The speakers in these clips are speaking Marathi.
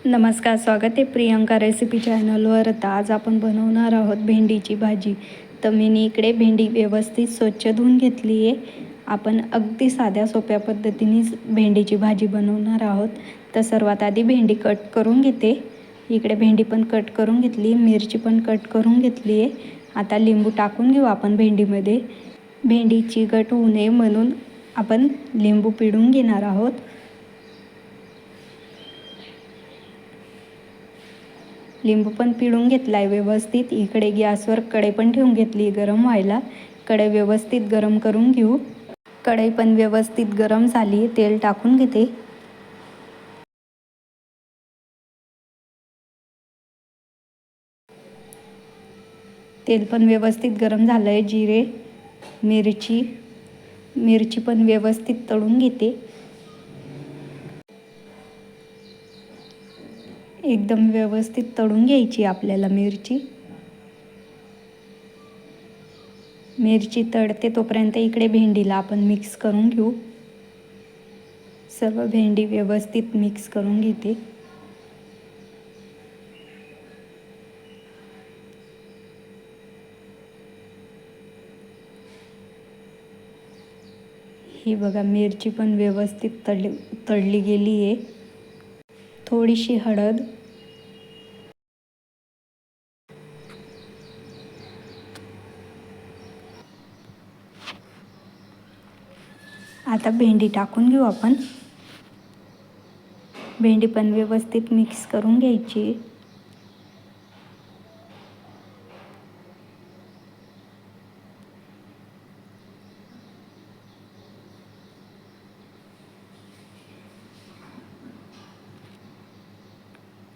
नमस्कार, स्वागत आहे प्रियंका रेसिपी चॅनलवर. तर आज आपण बनवणार आहोत भेंडीची भाजी. तर मी इकडे भेंडी व्यवस्थित स्वच्छ धुवून घेतली आहे. आपण अगदी साध्या सोप्या पद्धतीनेच भेंडीची भाजी बनवणार आहोत. तर सर्वात आधी भेंडी कट करून घेते. इकडे भेंडी पण कट करून घेतली, मिरची पण कट करून घेतली आहे. आता लिंबू टाकून घेऊ आपण भेंडीमध्ये. भेंडी चिकट होऊ नये म्हणून आपण लिंबू पिळून घेणार आहोत. लिंबू पण पिळून घेतला आहे व्यवस्थित. इकडे गॅसवर कढई पण ठेवून घेतली गरम व्हायला. कढई व्यवस्थित गरम करून घेऊ. कढई पण व्यवस्थित गरम झाली. तेल टाकून घेते. तेल पण व्यवस्थित गरम झालं आहे. जिरे, मिरची पण व्यवस्थित तळून घेते. एकदम व्यवस्थित तळून घ्यायची आपल्याला मिरची तळते तोपर्यंत इकडे भेंडीला आपण मिक्स करून घेऊ. सर्व भेंडी व्यवस्थित मिक्स करून घेते. ही बघा, मिरची पण व्यवस्थित तळली गेली आहे. थोडीशी हळद, आता भेंडी टाकून घेऊ आपण. भेंडी पण व्यवस्थित मिक्स करून घ्यायची.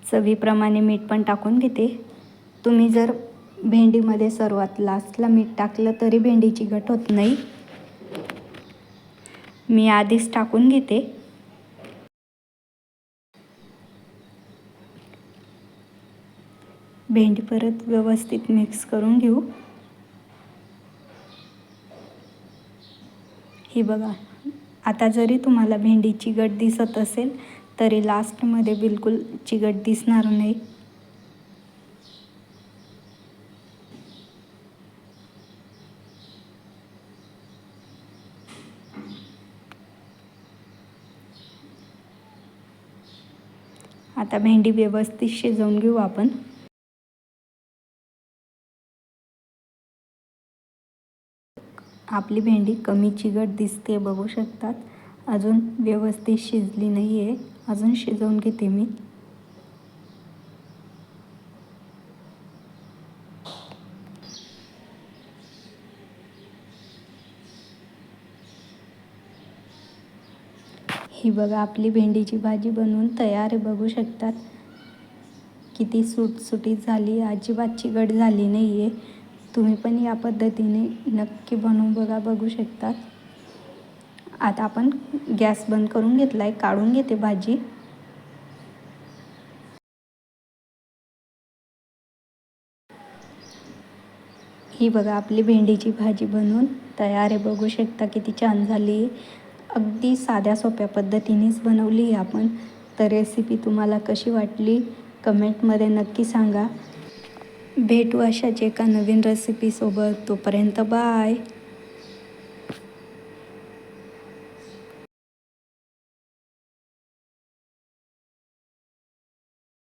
चवीप्रमाणे मीठ पण टाकून घेते. तुम्ही जर भेंडीमध्ये सर्वात लास्टला मीठ टाकलं तरी भेंडी चिकट होत नाही. मी आधीच टाकून घेते. भेंडी परत व्यवस्थित मिक्स करून घेऊ. ही बघा, आता जरी तुम्हाला भेंडी चिकट दिसत असेल तरी लास्टमध्ये बिलकुल चिकट दिसणार नाही. आता भेंडी व्यवस्थित शिजवून घेऊ आपण. आपली भेंडी कमी चिकट दिसते, बघू शकतात. अजून व्यवस्थित शिजली नाही आहे. अजून शिजवून घेते मी. ही बघा, आपली भेंडीची भाजी बनवून तयार आहे, बघू शकतात. किती सुटसुटीत झाली, अजिबात चिकट झाली नाही आहे. तुम्ही पण या पद्धतीने नक्की बनवून बघा, बघू शकतात. आता आपण गॅस बंद करून घेतला आहे. काढून घेते भाजी. ही बघा, आपली भेंडीची भाजी बनवून तयार आहे, बघू शकता किती छान झाली. अगदी साध्या सोप्या पद्धतीनेच बनवली आहे आपण. तर रेसिपी तुम्हाला कशी वाटली कमेंटमध्ये नक्की सांगा. भेटू अशाच एका नवीन रेसिपीसोबत. तोपर्यंत बाय.